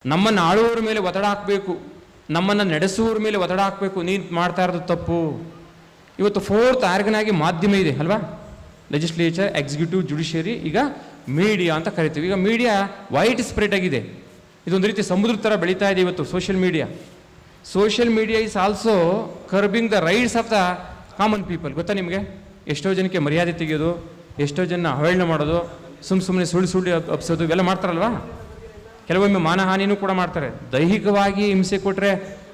ನಮ್ಮನ್ನು ಆಳುವವರ ಮೇಲೆ ಒತ್ತಡ ಹಾಕಬೇಕು, ನಮ್ಮನ್ನು ನಡೆಸುವವರ ಮೇಲೆ ಒತ್ತಡ ಹಾಕಬೇಕು. ನೀನು ಮಾಡ್ತಾ ಇರೋದು ತಪ್ಪು. ಇವತ್ತು ಫೋರ್ತ್ ಆರ್ಗನ್ ಆಗಿ ಮಾಧ್ಯಮ ಇದೆ ಅಲ್ವಾ? ಲೆಜಿಸ್ಲೇಚರ್, ಎಕ್ಸಿಕ್ಯೂಟಿವ್, ಜುಡಿಷಿಯರಿ, ಈಗ ಮೀಡಿಯಾ ಅಂತ ಕರಿತೀವಿ. ಈಗ ಮೀಡಿಯಾ ವೈಡ್ ಸ್ಪ್ರೆಡ್ ಆಗಿದೆ. ಇದೊಂದು ರೀತಿ ಸಮುದ್ರದ ಥರ ಬೆಳೀತಾ ಇದೆ ಇವತ್ತು social media. Social media is also curbing the rights of the common people. ಗೊತ್ತಾ ನಿಮಗೆ? ಎಷ್ಟೋ ಜನಕ್ಕೆ ಮರ್ಯಾದೆ ತೆಗೆಯೋದು, ಎಷ್ಟೋ ಜನ ಅವಹೇಳನ ಮಾಡೋದು, ಸುಮ್ಮನೆ ಸುಳ್ಳು ಅಪ್ಸೋದು ಇವೆಲ್ಲ ಮಾಡ್ತಾರಲ್ವಾ? ಕೆಲವೊಮ್ಮೆ ಮಾನಹಾನಿನೂ ಕೂಡ ಮಾಡ್ತಾರೆ. ದೈಹಿಕವಾಗಿ ಹಿಂಸೆ ಕೊಟ್ಟರೆ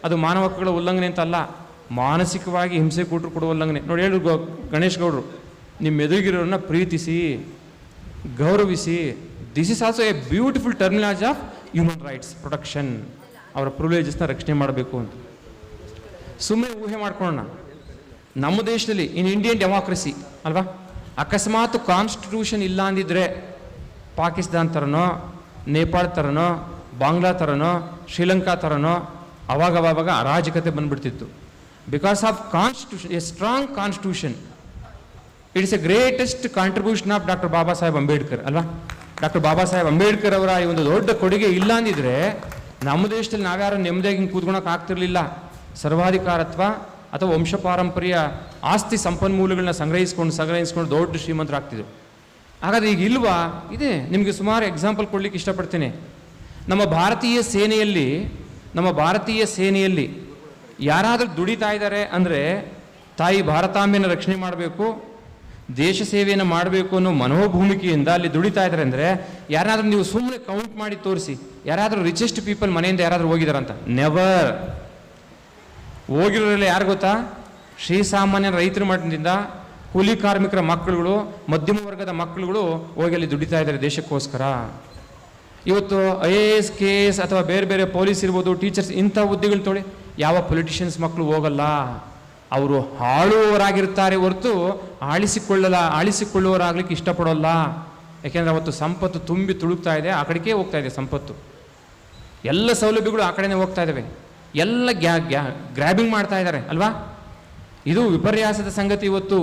ಅದು ಮಾನವ ಹಕ್ಕುಗಳ ಉಲ್ಲಂಘನೆ ಅಂತಲ್ಲ, ಮಾನಸಿಕವಾಗಿ ಹಿಂಸೆ ಕೊಟ್ಟರು ಕೊಡುವ ಉಲ್ಲಂಘನೆ. ನೋಡಿ ಹೇಳು ಗಣೇಶ್ ಗೌಡರು, ನಿಮ್ಮ ಎದುರಿಗಿರೋರನ್ನ ಪ್ರೀತಿಸಿ, ಗೌರವಿಸಿ. This is also A beautiful terminology of human rights protection. ಅವರ ಪ್ರಿವಿಲೇಜಸ್ನ ರಕ್ಷಣೆ ಮಾಡಬೇಕು ಅಂತ. ಸುಮ್ಮನೆ ಊಹೆ ಮಾಡ್ಕೊಳ್ಳೋಣ, ನಮ್ಮ ದೇಶದಲ್ಲಿ ಇನ್ ಇಂಡಿಯನ್ ಡೆಮಾಕ್ರಸಿ ಅಲ್ವಾ, ಅಕಸ್ಮಾತ್ ಕಾನ್ಸ್ಟಿಟ್ಯೂಷನ್ ಇಲ್ಲ ಅಂದಿದ್ರೆ ಪಾಕಿಸ್ತಾನ ಥರನೋ, ನೇಪಾಳ ಥರನೋ, ಬಾಂಗ್ಲಾ ಥರನೋ, ಶ್ರೀಲಂಕಾ ಥರನೋ ಅವಾಗವಾಗ ಅರಾಜಕತೆ ಬಂದ್ಬಿಡ್ತಿತ್ತು. Because of constitution, a strong constitution, it's a greatest contribution of doctor Baba Saheb Ambedkar ಅಲ್ವಾ? ಡಾಕ್ಟರ್ ಬಾಬಾ ಸಾಹೇಬ್ ಅಂಬೇಡ್ಕರ್ ಅವರ ಈ ಒಂದು ದೊಡ್ಡ ಕೊಡುಗೆ ಇಲ್ಲ ಅಂದಿದ್ರೆ ನಮ್ಮ ದೇಶದಲ್ಲಿ ನಾವ್ಯಾರು ನೆಮ್ಮದಿಯಾಗಿ ಹಿಂಗೆ ಕೂತ್ಕೊಳಕ್ಕೆ ಆಗ್ತಿರ್ಲಿಲ್ಲ. ಸರ್ವಾಧಿಕಾರತ್ವ ಅಥವಾ ವಂಶ ಪಾರಂಪರ್ಯ ಆಸ್ತಿ ಸಂಪನ್ಮೂಲಗಳನ್ನ ಸಂಗ್ರಹಿಸ್ಕೊಂಡು ದೊಡ್ಡ ಶ್ರೀಮಂತರಾಗ್ತಿದ್ರು. ಹಾಗಾದ್ರೆ ಈಗ ಇಲ್ವಾ? ಇದೆ. ನಿಮಗೆ ಸುಮಾರು ಎಕ್ಸಾಂಪಲ್ ಕೊಡ್ಲಿಕ್ಕೆ ಇಷ್ಟಪಡ್ತೀನಿ. ನಮ್ಮ ಭಾರತೀಯ ಸೇನೆಯಲ್ಲಿ ಯಾರಾದರೂ ದುಡಿತಾ ಇದ್ದಾರೆ ಅಂದರೆ ತಾಯಿ ಭಾರತಾಂಬೆಯನ್ನು ರಕ್ಷಣೆ ಮಾಡಬೇಕು, ದೇಶ ಸೇವೆಯನ್ನು ಮಾಡಬೇಕು ಅನ್ನೋ ಮನೋಭೂಮಿಕೆಯಿಂದ ಅಲ್ಲಿ ದುಡಿತಾ ಇದ್ದಾರೆ ಅಂದರೆ, ಯಾರಾದರೂ ನೀವು ಸುಮ್ಮನೆ ಕೌಂಟ್ ಮಾಡಿ ತೋರಿಸಿ, ಯಾರಾದರೂ ರಿಚೆಸ್ಟ್ ಪೀಪಲ್ ಮನೆಯಿಂದ ಯಾರಾದರೂ ಹೋಗಿದಾರಂತ? ನೆವರ್. ಹೋಗಿರೋರೆಲ್ಲ ಯಾರು ಗೊತ್ತಾ? ಶ್ರೀಸಾಮಾನ್ಯ ರೈತರ ಮಟ್ಟದಿಂದ ಕೂಲಿ ಕಾರ್ಮಿಕರ ಮಕ್ಕಳುಗಳು, ಮಧ್ಯಮ ವರ್ಗದ ಮಕ್ಕಳುಗಳು ಹೋಗಿ ಅಲ್ಲಿ ದುಡಿತಾ ಇದ್ದಾರೆ ದೇಶಕ್ಕೋಸ್ಕರ. ಇವತ್ತು IAS, KS ಅಥವಾ ಬೇರೆ ಬೇರೆ ಪೊಲೀಸ್ ಇರ್ಬೋದು, ಟೀಚರ್ಸ್, ಇಂಥ ಹುದ್ದೆಗಳು ತೊಳಿ ಯಾವ ಪೊಲಿಟಿಷಿಯನ್ಸ್ ಮಕ್ಕಳು ಹೋಗಲ್ಲ. ಅವರು ಆಳುವವರಾಗಿರ್ತಾರೆ ಹೊರತು ಆಳಿಸಿಕೊಳ್ಳುವವರಾಗ್ಲಿಕ್ಕೆ ಇಷ್ಟಪಡೋಲ್ಲ. ಯಾಕೆಂದರೆ ಅವತ್ತು ಸಂಪತ್ತು ತುಂಬಿ ತುಳುಕ್ತಾ ಇದೆ, ಆ ಕಡೆಗೆ ಹೋಗ್ತಾ ಇದೆ ಸಂಪತ್ತು. ಎಲ್ಲ ಸೌಲಭ್ಯಗಳು ಆ ಕಡೆನೇ ಹೋಗ್ತಾ ಇದ್ದಾವೆ, ಎಲ್ಲ ಗ್ರ್ಯಾಬಿಂಗ್ ಮಾಡ್ತಾ ಇದ್ದಾರೆ ಅಲ್ವಾ? ಇದು ವಿಪರ್ಯಾಸದ ಸಂಗತಿ ಇವತ್ತು.